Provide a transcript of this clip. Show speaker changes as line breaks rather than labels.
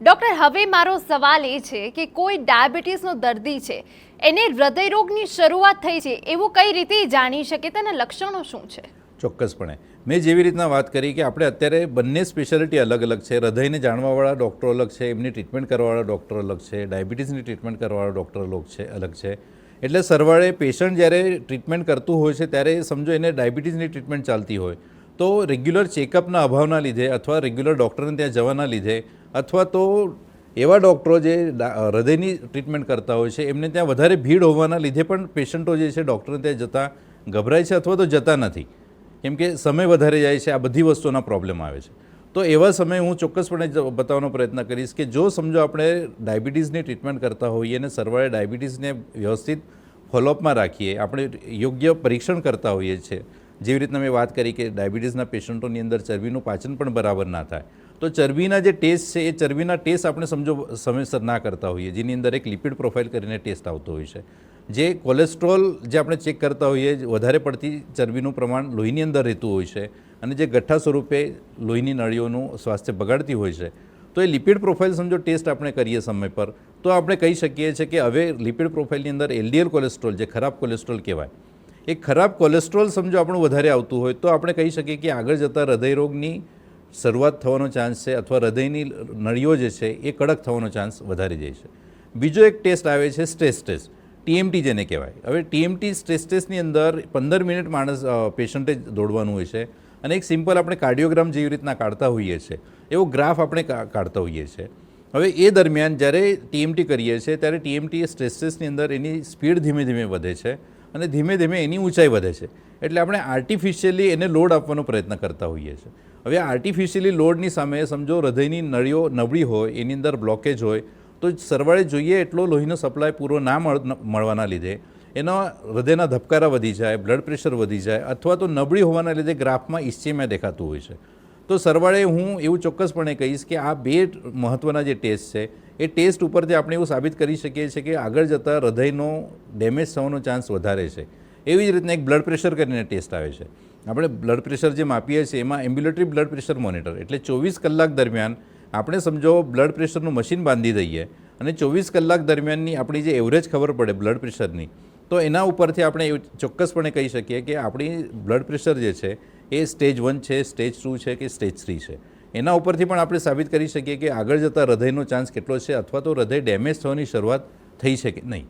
Doctor, હવે મારો સવાલ એ છે કે કોઈ ડાયાબિટીસનો દર્દી છે, એને હૃદયરોગની શરૂઆત થઈ છે એવું કઈ રીતે જાણી શકે? તેના લક્ષણો શું છે?
ચોક્કસપણે મેં જેવી રીતના વાત કરી કે આપણે અત્યારે બંને સ્પેશિયાલિટી અલગ અલગ છે. હૃદયને જાણવાવાળા ડૉક્ટરો અલગ છે, એમની ટ્રીટમેન્ટ કરવાવાળા ડૉક્ટર અલગ છે, ડાયાબિટીસની ટ્રીટમેન્ટ કરવાવાળા ડૉક્ટર અલગ છે. એટલે સરવાળે પેશન્ટ જ્યારે ટ્રીટમેન્ટ કરતું હોય છે ત્યારે સમજો એને ડાયાબિટીસની ટ્રીટમેન્ટ ચાલતી હોય તો રેગ્યુલર ચેકઅપના અભાવના લીધે અથવા રેગ્યુલર ડૉક્ટરને ત્યાં જવાના લીધે અથવા તો એવા ડૉક્ટરો જે હૃદયની ટ્રીટમેન્ટ કરતા હોય છે એમને ત્યાં વધારે ભીડ હોવાના લીધે પણ પેશન્ટો જે છે ડૉક્ટરને ત્યાં જતાં ગભરાય છે અથવા તો જતા નથી, કેમ કે સમય વધારે જાય છે. આ બધી વસ્તુના પ્રોબ્લેમ આવે છે. તો એવા સમયે હું ચોક્કસપણે બતાવવાનો પ્રયત્ન કરીશ કે જો સમજો આપણે ડાયાબિટીસની ટ્રીટમેન્ટ કરતા હોઈએ અને સરવાળે ડાયાબિટીસને વ્યવસ્થિત ફોલોઅપમાં રાખીએ, આપણે યોગ્ય પરીક્ષણ કરતા હોઈએ છીએ, જેવી રીતના મેં વાત કરી કે ડાયાબિટીસના પેશન્ટોની અંદર ચરબીનું પાચન પણ બરાબર ના થાય, તો ચરબીના જે ટેસ્ટ છે એ ચરબીના ટેસ્ટ આપણે સમજો સમયસર ના કરતા હોઈએ, જેની અંદર એક લિપિડ પ્રોફાઇલ કરીને ટેસ્ટ આવતો હોય છે. જે કોલેસ્ટ્રોલ જે આપણે ચેક કરતા હોઈએ, વધારે પડતી ચરબીનું પ્રમાણ લોહીની અંદર રહેતું હોય છે અને જે ગઠ્ઠા સ્વરૂપે લોહીની નળીઓનું સ્વાસ્થ્ય બગાડતી હોય છે, તો એ લિપિડ પ્રોફાઇલ સમજો ટેસ્ટ આપણે કરીએ સમય પર, તો આપણે કહી શકીએ છીએ કે હવે લિપિડ પ્રોફાઇલની અંદર એલડીએલ કોલેસ્ટ્રોલ, જે ખરાબ કોલેસ્ટ્રોલ કહેવાય, એ ખરાબ કોલેસ્ટ્રોલ સમજો આપણું વધારે આવતું હોય તો આપણે કહી શકીએ કે આગળ જતાં હૃદયરોગની શરૂઆત થવાનો ચાન્સ છે અથવા હૃદયની નળીઓ જે છે એ કડક થવાનો ચાન્સ વધારી જાય છે. બીજો એક ટેસ્ટ આવે છે સ્ટ્રેસ ટેસ્ટ, ટીએમટી જેને કહેવાય. હવે ટીએમટી સ્ટ્રેસ ટેસ્ટની અંદર 15 મિનિટ માણસ પેશન્ટે દોડવાનું હોય છે અને એક સિમ્પલ આપણે કાર્ડિયોગ્રામ જેવી રીતના કાઢતા હોઈએ છીએ એવો ગ્રાફ આપણે કાઢતા હોઈએ છીએ. હવે એ દરમિયાન જ્યારે ટીએમટી કરીએ છીએ ત્યારે ટીએમટી સ્ટ્રેસ ટેસ્ટની અંદર એની સ્પીડ ધીમે ધીમે વધે છે અને ધીમે ધીમે એની ઊંચાઈ વધે છે. એટલે આપણે આર્ટિફિશિયલી એને લોડ આપવાનો પ્રયત્ન કરતા હોઈએ છીએ. હવે આર્ટિફિશિયલી લોડની સામે સમજો હૃદયની નળીઓ નબળી હોય, એની અંદર બ્લોકેજ હોય, તો સરવાળે જોઈએ એટલો લોહીનો સપ્લાય પૂરો ના મળવાના લીધે એનો હૃદયના ધબકારા વધી જાય, બ્લડ પ્રેશર વધી જાય અથવા તો નબળી હોવાના લીધે ગ્રાફમાં ઇસ્ચેમિયા દેખાતું હોય છે. તો સરવાળે હું એવું ચોક્કસપણે કહીશ કે આ બે મહત્ત્વના જે ટેસ્ટ છે એ ટેસ્ટ ઉપરથી આપણે એવું સાબિત કરી શકીએ છીએ કે આગળ જતાં હૃદયનો ડેમેજ થવાનો ચાન્સ વધારે છે. એવી જ રીતના એક બ્લડ પ્રેશર કરીને ટેસ્ટ આવે છે. આપણે બ્લડ પ્રેશર જે માપીએ છીએ એમાં એમ્બ્યુલેટરી બ્લડ પ્રેશર મોનિટર, એટલે 24 કલાક દરમિયાન આપણે સમજો બ્લડ પ્રેશરનું મશીન બાંધી દઈએ અને 24 કલાક દરમિયાનની આપણી જે એવરેજ ખબર પડે બ્લડ પ્રેશરની, તો એના ઉપરથી આપણે ચોક્કસપણે કહી શકીએ કે આપણી બ્લડ પ્રેશર જે છે એ સ્ટેજ 1 છે, સ્ટેજ 2 છે કે સ્ટેજ 3 છે. એના ઉપરથી પણ આપણે સાબિત કરી શકીએ કે આગળ જતાં હૃદયનો ચાન્સ કેટલો છે અથવા તો હૃદય ડેમેજ થવાની શરૂઆત થઈ છે કે નહીં.